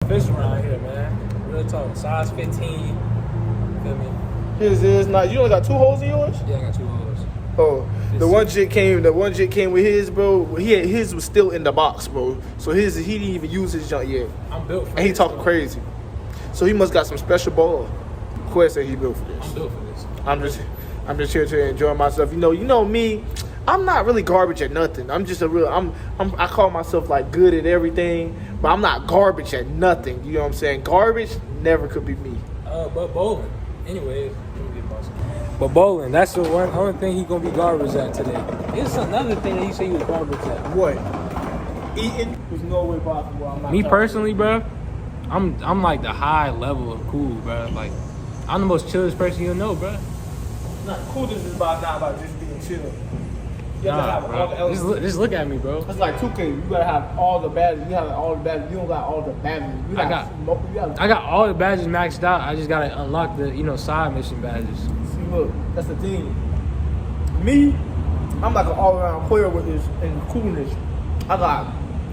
official around here, man. Real talk. Size 15. Feel me? His is not. You only got 2 holes in yours? Yeah, I got 2 holes. Oh, the one jit came with his, bro. His was still in the box, bro. So he didn't even use his junk yet. I'm built for this. And he talking crazy. So he must got some special ball. Quest said he built for this. I'm built for this. I'm just here to enjoy myself. You know me. I'm not really garbage at nothing. I'm just I call myself like good at everything, but I'm not garbage at nothing. You know what I'm saying? Garbage never could be me. But bowling. Anyways, let me get boss. But bowling, that's the only thing he gonna be garbage at today. It's another thing that he said he was garbage at. What? Eating? There's no way possible. I'm not Me personally, bro, I'm like the high level of cool, bro. Like, I'm the most chillest person you'll know, bro. Not coolness is not about just being chill. You gotta Nah, have all the bro. elements. Just look at me, bro. It's like 2K. You gotta have all the badges. You have all the badges. You don't got all the badges. I got all the badges maxed out. I just gotta unlock the side mission badges. See, look, that's the thing. Me, I'm like an all-around player with this and coolness. I got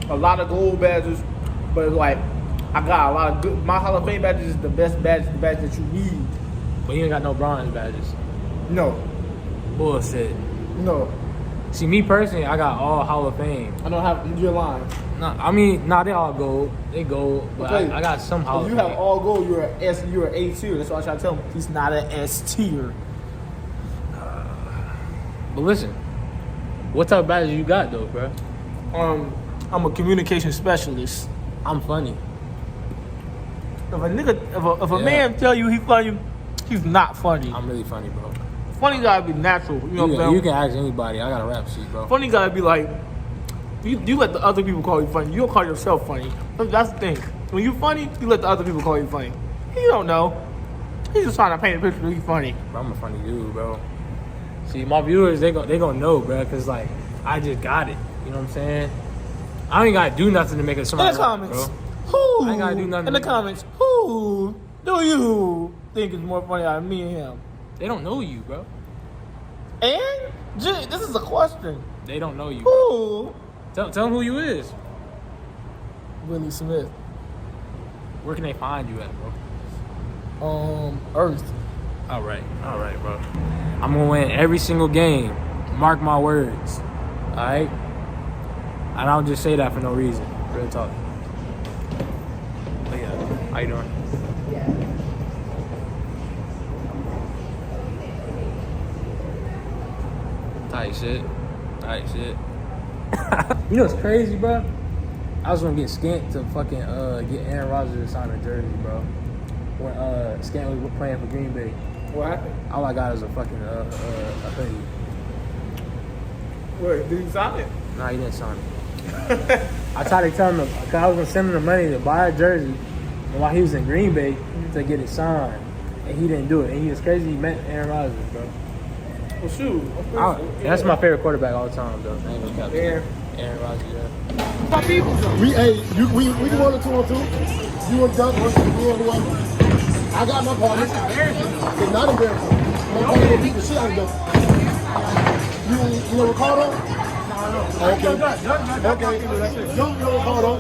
a lot of gold badges, but it's like I got a lot of good. My Hall of Fame badges is the best badge, the badge that you need. But you ain't got no bronze badges. No, Bullshit. no. See, me personally, I got all Hall of Fame. I don't have your line. They all gold. They gold, but Okay. I got some Hall If of you Fame. have all gold, you're an S. You're an A tier. That's why I try to tell him he's not an S tier. But listen, what type of badges you got though, bro? I'm a communication specialist. I'm funny. If a man tell you he's funny, he's not funny. I'm really funny, bro. Funny gotta be natural. You know what I'm saying? You can ask anybody. I got a rap sheet, bro. Funny gotta be like, you let the other people call you funny. You don't call yourself funny. That's the thing. When you funny, you let the other people call you funny. He don't know. He's just trying to paint a picture that he's funny. Bro, I'm a funny dude, bro. See, my viewers, they gonna know, bro, because, like, I just got it. You know what I'm saying? I ain't gotta do nothing to make it somebody In the comments, laugh, who? I ain't gotta do nothing In the to- comments, who do you think is more funny out of me and him? bro. They don't know you, bro. And Jay, this is a question. They don't know you. Who? Tell them who you is. Willie Smith. Where can they find you at, bro? Earth. All right, bro. I'm gonna win every single game. Mark my words. All right. I don't just say that for no reason. Real talk. But yeah, how you doing? Tight shit. You know what's crazy, bro? I was gonna get Skant to fucking get Aaron Rodgers to sign a jersey, bro. When Skant was playing for Green Bay. What happened? All I got is a fucking a hoodie. Wait, did he sign it? Nah, he didn't sign it. I tried to tell him, because I was going to send him the money to buy a jersey while he was in Green Bay to get it signed. And he didn't do it. And he was crazy. He met Aaron Rodgers, bro. Well, shoot. That's my favorite quarterback all the time, though. I ain't gonna cap to you. Aaron Rodgers, yeah. My people. We can run a 2-on-2. You want dunk versus me and whoever. I got my partner. It's not embarrassing. My partner will beat the shit out of them. You know Ricardo? No. Okay. You know Ricardo.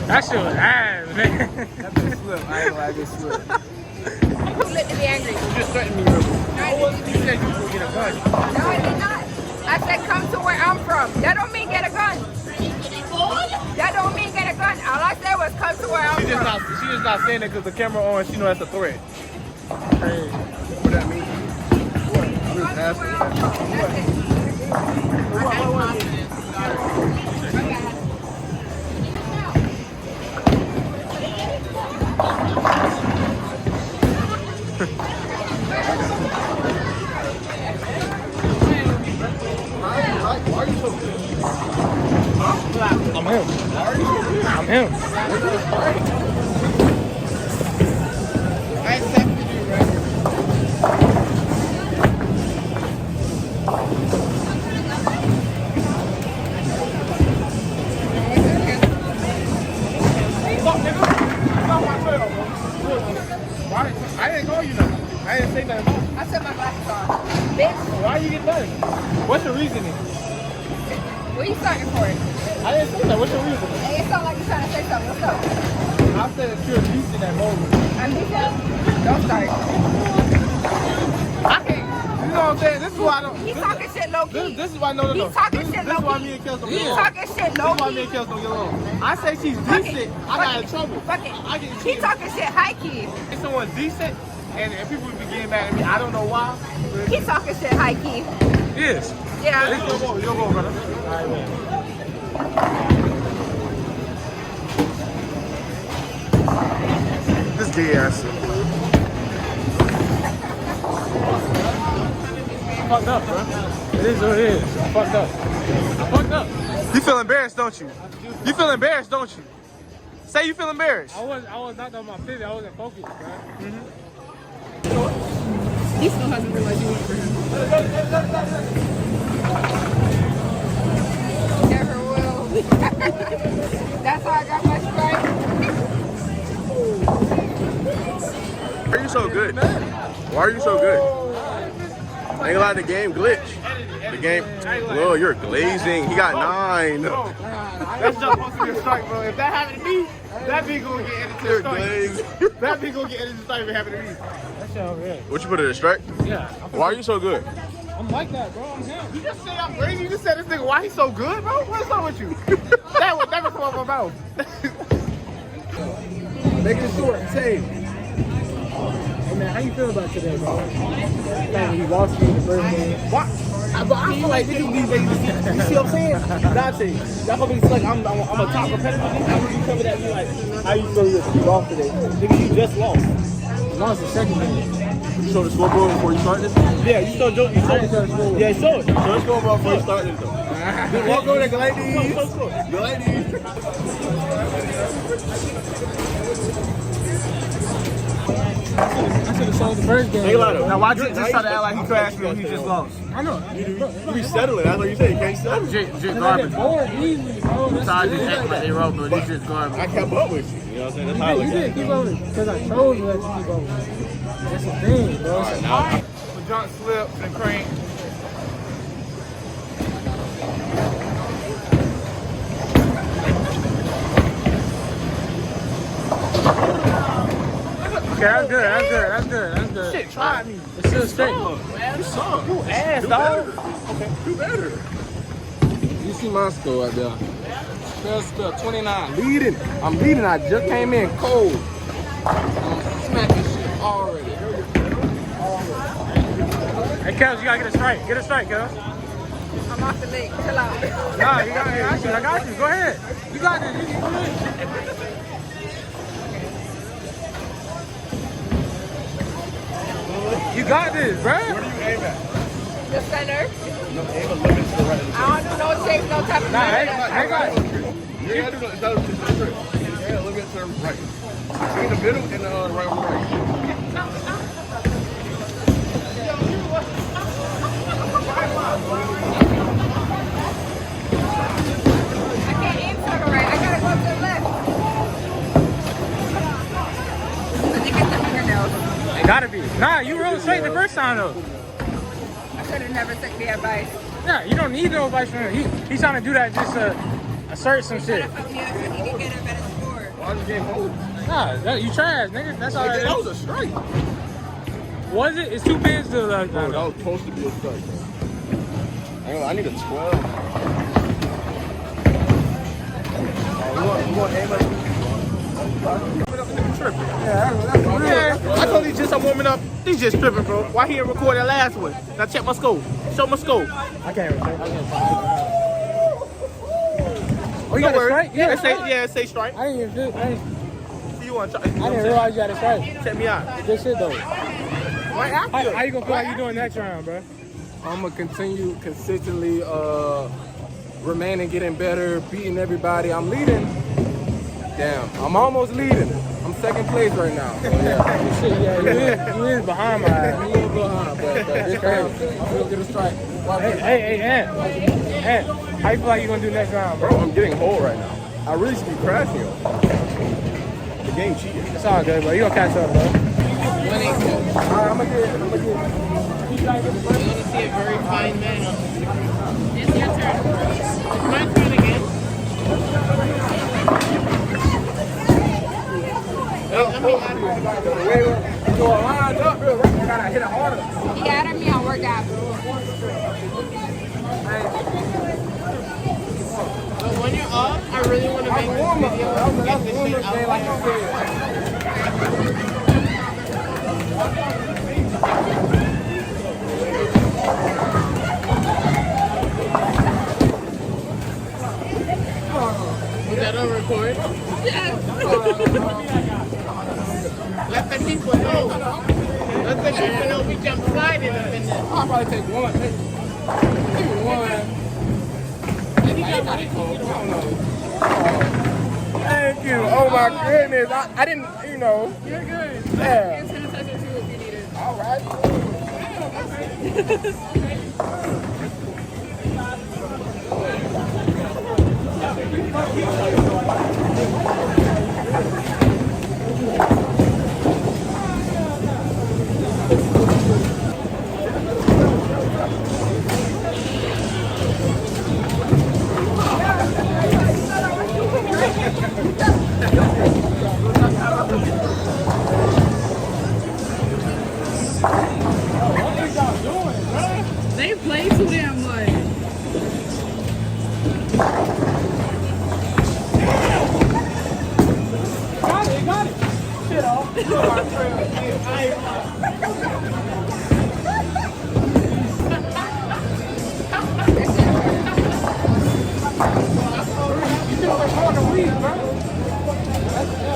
That shit was ass, man. That bitch slip. I ain't gonna lie, that bitch slip. Who let me be angry? You just threatened me real quick. You said you was gonna get a gun. No, I did not. I said come to where I'm from. That don't mean get a gun. That don't mean get a gun. All I said was come to where I'm She from. just not saying it because the camera on. She know that's a threat. Hey, what that mean? I'm just asking. Why are you so good? I'm him. I'm him. I accepted you, right? I didn't call you nothing. I didn't say nothing. I set my glasses on. Bitch, Why you get done? What's your reasoning? what you starting for? I didn't say that. What's your reasoning? Hey, it sound like you trying to say something. What's up? I said that you're decent at moment. I'm decent. Don't start. I can't. You know what I'm saying? This is why I don't. He's talking shit low key. This is why no. He's talking This shit is low why key. me and Kels don't He's get along. talking shit This low is why me key. and Kels don't get along. I say she's decent. I got in trouble. Fuck it. I get He talking shit high key. If someone decent and people would be getting mad at me, I don't know why. He talking shit high key. Yes. Yeah. You'll go, brother. All right, man. This gay ass. Fucked up, bro. It is what it is. I'm fucked up. I'm fucked up. You feel embarrassed, don't you? You feel embarrassed, don't you? Say you feel embarrassed. I was knocked off my pivot. I wasn't focused, bro. He still hasn't realized you went for him. Never will. That's how I got my strike. Why are you so good? Why are you so good? Ain't gonna lie, the game glitch. The game, well, you're glazing. He got 9. That's just supposed to be a strike, bro. If that happened to me, that be gonna get edited to a You're strike. glazed. That be gonna get edited to a strike if it happened to me. That shit over there. What you put it a strike? Yeah. Why are you so good? I'm like that, bro. I'm him. You just say I'm crazy. You just said this nigga, why he so good, bro? What's up with you? That would never come out of my mouth. Make it short and save. Hey, man, how you feel about today, bro? Man, you lost me in the first game. What? But I feel like niggas these days, you see what I'm saying? Dante, y'all gonna be like, I'm a top competitor. I'm gonna be coming at me like, how you feel you lost today? Nigga, you just lost. You lost the second game. You show the scoreboard before you start this? Yeah, you saw Joe. You saw it. Yeah, you saw it. Show the scoreboard before you start this, though. Walk over there, ladies. Ladies. I should have sold the first game. Now, why you just try to act like he crashed when he just lost? I know. You be settling. That's what you say. You can't settle. Just garbage. Bored easily, bro. So I just act like they wrote, but it's just garbage. I kept up with you. You know what I'm saying? That's how I You look at didn't it. keep on because I chose to let you keep on. That's the thing, bro. All right, now. When John slipped and cranked. Okay, that's good. That's good. That's good. That's good. Shit, try me. It's still straight. You suck. You ass, Do dog. better. Do better. You see my score right there. Spell 29. Leading. I'm leading. I just came in cold. I'm smacking shit already. Hey, Kels, you gotta get a strike. Get a strike, Kels. I'm off the lake. Chill out. Nah, you got you. I got you. Go ahead. You got this. You can do it. You got this, bro. Where do you aim at? The center. No, aim a little bit to the right of the I don't do no shapes, no type of Nah, thing. I got you. You gotta do the, that was just the trick. Yeah, a little bit to the right. In the middle and the right on the right. I can't aim to the right. I gotta go to the left. Let me get the fingernails. It gotta be. Nah, you rolled straight the first time though. I should have never took the advice. Yeah, you don't need no advice from him. He's trying to do that just to assert some shit. Fuck me up so he can get a better score. Why the game hold? Nah, you trash, nigga. That's all That right. was a strike. Was it? It's 2 pins to the Bro, that was supposed to be a strike. I need a 12. You want aim at Yeah, I told you just I'm warming up. He's just tripping, bro. Why he didn't record that last one? Now check my scope. Show my scope. I can't return. Oh, you got a Don't worry. strike? Yeah, it say strike. I didn't even do. I You want to try? didn't realize you had a strike. Check me out. Good shit though. Right after. How you gonna feel like you doing next round, bro? I'm gonna continue consistently remaining, getting better, beating everybody. I'm leading. Damn, I'm almost leading. I'm second place right now. So yeah, Shit, yeah, you is behind my I'm a ass. little behind, but this time I'm gonna get a strike. Hey, Ant. How you feel like you gonna do next round, bro? Bro, I'm getting whole right now. I really should be crashing. The game cheated. It's all good, bro. You gonna catch up, bro. Alright, I'm gonna get. See a very fine man. It's your turn. It's my turn again. So lined up, real. I gotta hit it harder. He added me on workout. So when you're up, I really want to make this video and get this shit out. Like you said. Is that on record? Yes. Let the people know. Let the people know we jump sliding up in this. I'll probably take one. Maybe one. Thank you. Oh my goodness. I didn't, you know. You're good. Yeah. It's sanitizer too if you need it. All right. They play too damn much. Got it. Shit off.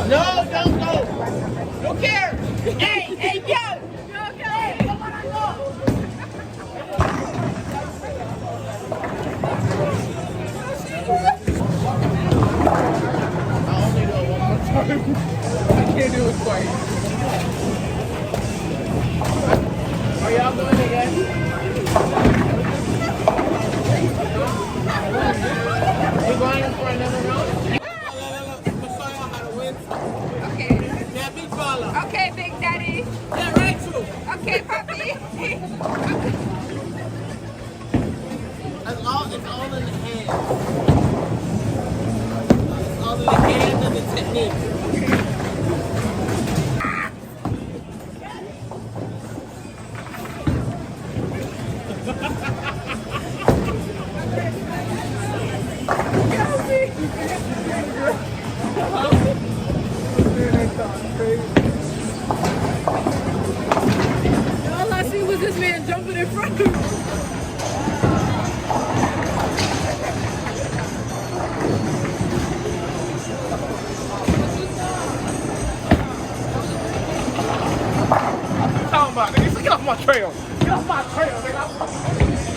No, don't go. Don't care. Hey, yo. Hey, come on, go. I only do it one more time. I can't do it twice. Are y'all doing it again? You going for another round? Okay. Yeah, big fella. Okay, Big Daddy. Yeah, Rachel. Okay, Puppy. It's all in the hand. It's all in the hand and the technique. All I see was this man jumping in front of me. Talking about, nigga. Get off my trail. Get off my trail, nigga.